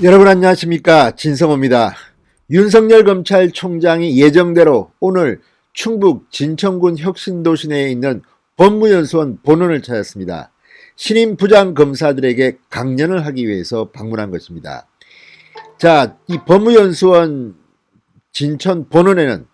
여러분 안녕하십니까, 진성호입니다. 윤석열 검찰총장이 예정대로 오늘 충북 진천군 혁신도시 내에 있는 법무연수원 본원을 찾았습니다. 신임 부장검사들에게 강연을 하기 위해서 방문한 것입니다. 자, 이 법무연수원 진천 본원에는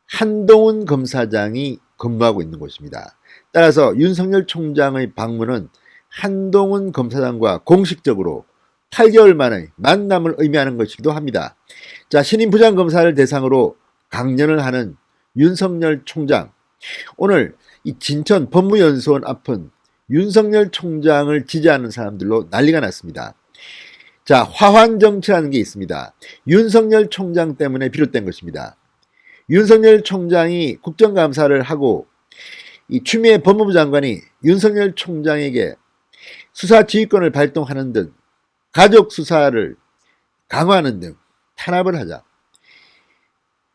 한동훈 검사장이 근무하고 있는 곳입니다. 따라서 윤석열 총장의 방문은 한동훈 검사장과 공식적으로 8개월 만에 만남을 의미하는 것이기도 합니다. 자, 신임 부장검사를 대상으로 강연을 하는 윤석열 총장. 오늘 이 진천 법무연수원 앞은 윤석열 총장을 지지하는 사람들로 난리가 났습니다. 자, 화환 정치라는 게 있습니다. 윤석열 총장 때문에 비롯된 것입니다. 윤석열 총장이 국정감사를 하고 이 추미애 법무부 장관이 윤석열 총장에게 수사 지휘권을 발동하는 등 가족 수사를 강화하는 등 탄압을 하자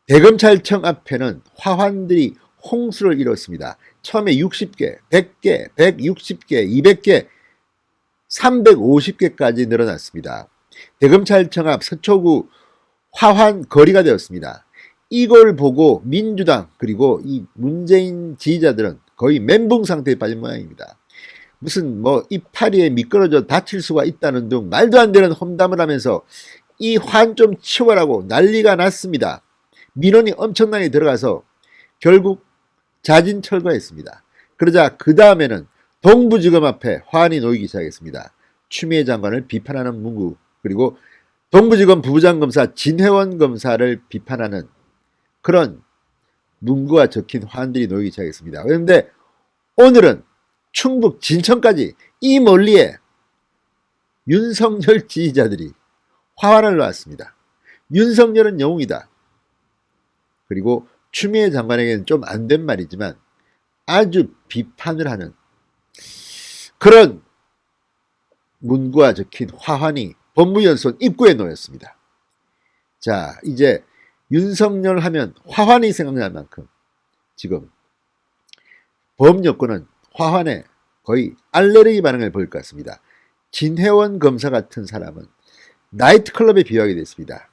대검찰청 앞에는 화환들이 홍수를 이뤘습니다. 처음에 60개, 100개, 160개, 200개, 350개까지 늘어났습니다. 대검찰청 앞 서초구 화환 거리가 되었습니다. 이걸 보고 민주당 그리고 이 문재인 지지자들은 거의 멘붕 상태에 빠진 모양입니다. 무슨 이파리에 미끄러져 다칠 수가 있다는 등 말도 안 되는 험담을 하면서 이 환 좀 치워라고 난리가 났습니다. 민원이 엄청나게 들어가서 결국 자진 철거했습니다. 그러자 그 다음에는 동부지검 앞에 화환이 놓이기 시작했습니다. 추미애 장관을 비판하는 문구, 그리고 동부지검 부부장검사 진회원 검사를 비판하는 그런 문구가 적힌 화환들이 놓이기 시작했습니다. 그런데 오늘은 충북 진천까지 이 멀리에 윤석열 지지자들이 화환을 놓았습니다. 윤석열은 영웅이다. 그리고 추미애 장관에게는 좀 안 된 말이지만 아주 비판을 하는 그런 문구가 적힌 화환이 법무연수원 입구에 놓였습니다. 자, 이제 윤석열 하면 화환이 생각날 만큼 지금 범여권은 화환에 거의 알레르기 반응을 보일 것 같습니다. 진회원 검사 같은 사람은 나이트클럽에 비유하게 됐습니다.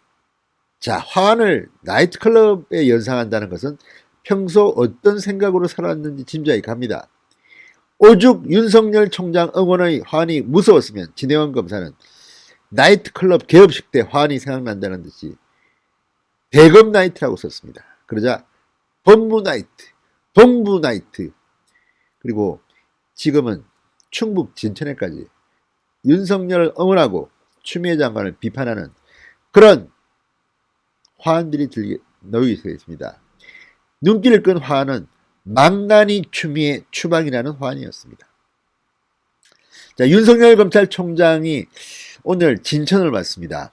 자, 화환을 나이트클럽에 연상한다는 것은 평소 어떤 생각으로 살았는지 짐작이 갑니다. 오죽 윤석열 총장 응원의 화환이 무서웠으면 진회원 검사는 나이트클럽 개업식 때 화환이 생각난다는 듯이 대검 나이트라고 썼습니다. 그러자 법무 나이트, 동부 나이트, 그리고 지금은 충북 진천에까지 윤석열을 응원하고 추미애 장관을 비판하는 그런 화환들이 놓이기 시작했습니다. 눈길을 끈 화환은 망나니 추미애 추방이라는 화환이었습니다. 자, 윤석열 검찰총장이 오늘 진천을 왔습니다.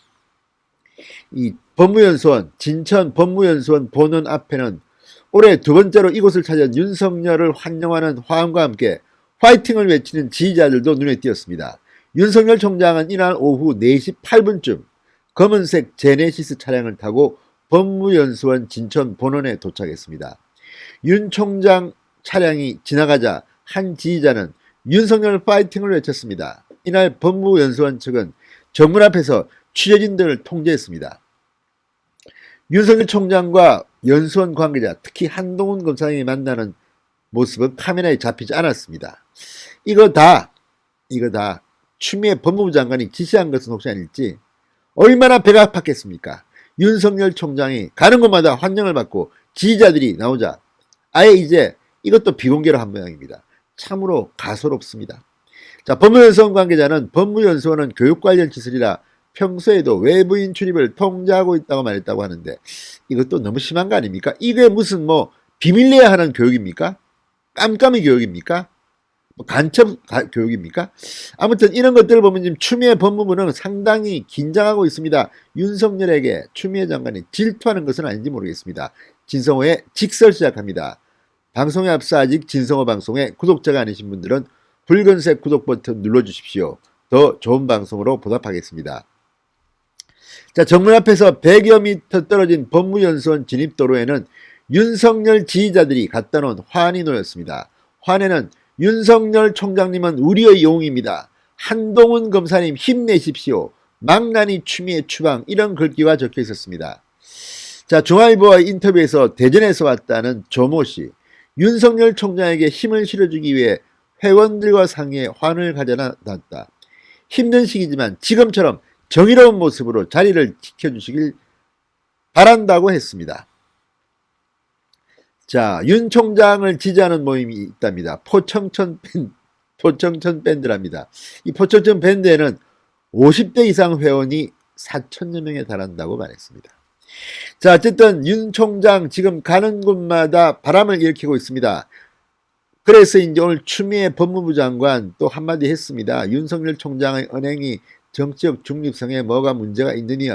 이 법무연수원, 진천 법무연수원 본원 앞에는 올해 두 번째로 이곳을 찾은 윤석열을 환영하는 화환과 함께 화이팅을 외치는 지지자들도 눈에 띄었습니다. 윤석열 총장은 이날 오후 4시 8분쯤 검은색 제네시스 차량을 타고 법무연수원 진천 본원에 도착했습니다. 윤 총장 차량이 지나가자 한 지지자는 윤석열 파이팅을 외쳤습니다. 이날 법무연수원 측은 정문 앞에서 취재진들을 통제했습니다. 윤석열 총장과 연수원 관계자, 특히 한동훈 검사장이 만나는 모습은 카메라에 잡히지 않았습니다. 이거 다 추미애 법무부 장관이 지시한 것은 혹시 아닐지. 얼마나 배가 아팠겠습니까? 윤석열 총장이 가는 곳마다 환영을 받고 지지자들이 나오자 아예 이제 이것도 비공개로 한 모양입니다. 참으로 가소롭습니다. 자, 법무연수원 관계자는 법무연수원은 교육 관련 시설이라 평소에도 외부인 출입을 통제하고 있다고 말했다고 하는데 이것도 너무 심한 거 아닙니까? 이게 무슨 비밀리에 하는 교육입니까? 깜깜이 교육입니까? 간첩 교육입니까? 아무튼 이런 것들을 보면 지금 추미애 법무부는 상당히 긴장하고 있습니다. 윤석열에게 추미애 장관이 질투하는 것은 아닌지 모르겠습니다. 진성호의 직설 시작합니다. 방송에 앞서 아직 진성호 방송에 구독자가 아니신 분들은 붉은색 구독 버튼 눌러주십시오. 더 좋은 방송으로 보답하겠습니다. 자, 정문 앞에서 100여 미터 떨어진 법무연수원 진입도로에는 윤석열 지지자들이 갖다 놓은 화환이 놓였습니다. 화환에는 윤석열 총장님은 우리의 영웅입니다. 한동훈 검사님 힘내십시오. 망나니 추미애 추방 이런 글귀가 적혀 있었습니다. 자, 중앙일보와 인터뷰에서 대전에서 왔다는 조모 씨, 윤석열 총장에게 힘을 실어주기 위해 회원들과 상의해 환을 가져놨다. 힘든 시기지만 지금처럼 정의로운 모습으로 자리를 지켜주시길 바란다고 했습니다. 자, 윤 총장을 지지하는 모임이 있답니다. 포청천 밴드랍니다. 이 포청천 밴드에는 50대 이상 회원이 4천여 명에 달한다고 말했습니다. 자, 어쨌든 윤 총장 지금 가는 곳마다 바람을 일으키고 있습니다. 그래서 이제 오늘 추미애 법무부 장관 또 한마디 했습니다. 윤석열 총장의 언행이 정치적 중립성에 뭐가 문제가 있느니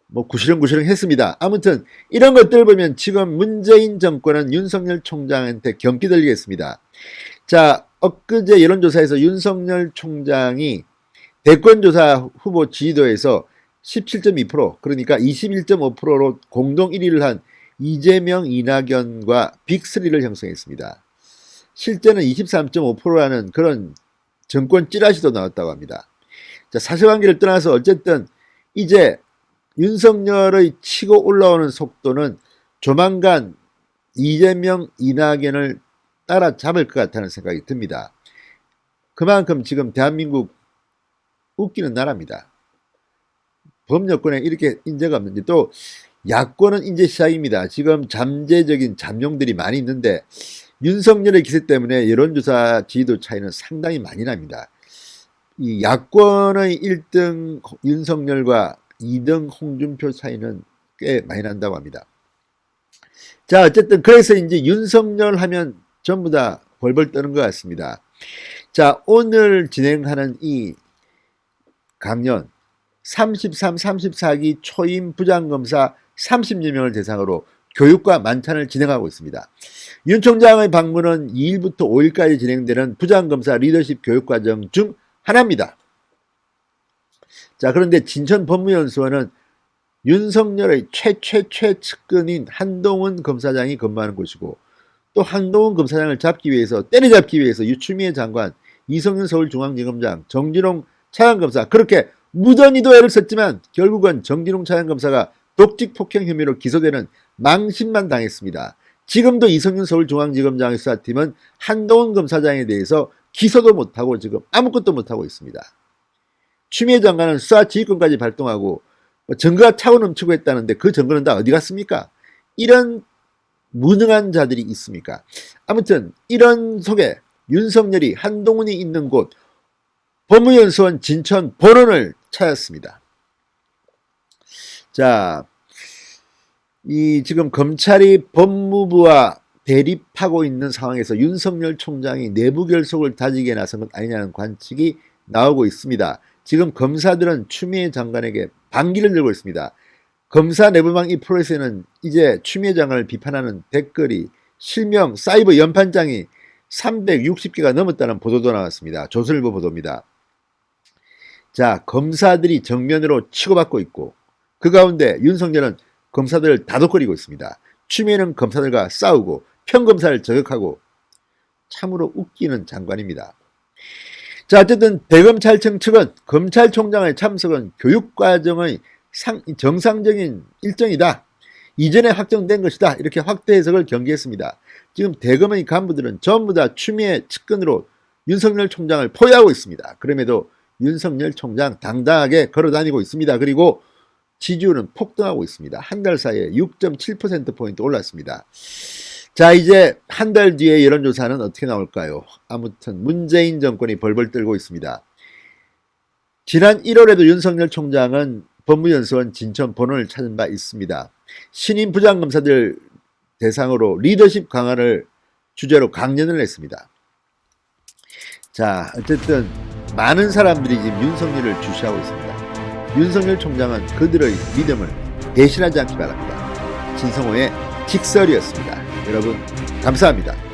뭐 구시렁구시렁 했습니다. 아무튼 이런 것들 보면 지금 문재인 정권은 윤석열 총장한테 경기 들리겠습니다. 자, 엊그제 여론조사에서 윤석열 총장이 대권조사 후보 지지도에서 17.2% 그러니까 21.5%로 공동 1위를 한 이재명, 이낙연과 빅3를 형성했습니다. 실제는 23.5%라는 그런 정권 찌라시도 나왔다고 합니다. 자, 사실관계를 떠나서 어쨌든 이제 윤석열의 치고 올라오는 속도는 조만간 이재명, 이낙연을 따라잡을 것 같다는 생각이 듭니다. 그만큼 지금 대한민국 웃기는 나라입니다. 범여권에 이렇게 인재가 없는지, 또 야권은 이제 시작입니다. 지금 잠재적인 잠룡들이 많이 있는데 윤석열의 기세 때문에 여론조사 지지도 차이는 상당히 많이 납니다. 이 야권의 1등 윤석열과 2등 홍준표 차이는 꽤 많이 난다고 합니다. 자, 어쨌든 그래서 이제 윤석열 하면 전부 다 벌벌 떠는 것 같습니다. 자, 오늘 진행하는 이 강연 33, 34기 초임 부장검사 30여 명을 대상으로 교육과 만찬을 진행하고 있습니다. 윤 총장의 방문은 2일부터 5일까지 진행되는 부장검사 리더십 교육과정 중 하나입니다. 자, 그런데 진천 법무연수원은 윤석열의 최측근인 한동훈 검사장이 근무하는 곳이고, 또 한동훈 검사장을 때려잡기 위해서 유추미애 장관, 이성윤 서울중앙지검장, 정진홍 차장검사 그렇게 무던히도 애를 썼지만 결국은 정진홍 차장검사가 독직 폭행 혐의로 기소되는 망신만 당했습니다. 지금도 이성윤 서울중앙지검장의 수사팀은 한동훈 검사장에 대해서 기소도 못하고 지금 아무것도 못하고 있습니다. 추미애 장관은 수사 지휘권까지 발동하고 증거가 차고 넘치고 했다는데 그 증거는 다 어디 갔습니까? 이런 무능한 자들이 있습니까? 아무튼 이런 속에 윤석열이 한동훈이 있는 곳 법무연수원 진천 본원을 찾았습니다. 자, 이 지금 검찰이 법무부와 대립하고 있는 상황에서 윤석열 총장이 내부 결속을 다지게 나선 것 아니냐는 관측이 나오고 있습니다. 지금 검사들은 추미애 장관에게 반기를 들고 있습니다. 검사 내부망 이 프로에서는 이제 추미애 장관을 비판하는 댓글이 실명 사이버 연판장이 360개가 넘었다는 보도도 나왔습니다. 조선일보 보도입니다. 자, 검사들이 정면으로 치고받고 있고 그 가운데 윤석열은 검사들을 다독거리고 있습니다. 추미애는 검사들과 싸우고 평검사를 저격하고 참으로 웃기는 장관입니다. 자, 어쨌든 대검찰청 측은 검찰총장의 참석은 교육과정의 정상적인 일정이다. 이전에 확정된 것이다. 이렇게 확대 해석을 경계했습니다. 지금 대검의 간부들은 전부 다 추미애 측근으로 윤석열 총장을 포위하고 있습니다. 그럼에도 윤석열 총장 당당하게 걸어다니고 있습니다. 그리고 지지율은 폭등하고 있습니다. 한 달 사이에 6.7%포인트 올랐습니다. 자, 이제 한 달 뒤에 여론조사는 어떻게 나올까요? 아무튼 문재인 정권이 벌벌 떨고 있습니다. 지난 1월에도 윤석열 총장은 법무연수원 진천 본원을 찾은 바 있습니다. 신임 부장검사들 대상으로 리더십 강화를 주제로 강연을 했습니다. 자, 어쨌든 많은 사람들이 지금 윤석열을 주시하고 있습니다. 윤석열 총장은 그들의 믿음을 배신하지 않기 바랍니다. 진성호의 직설이었습니다. 여러분 감사합니다.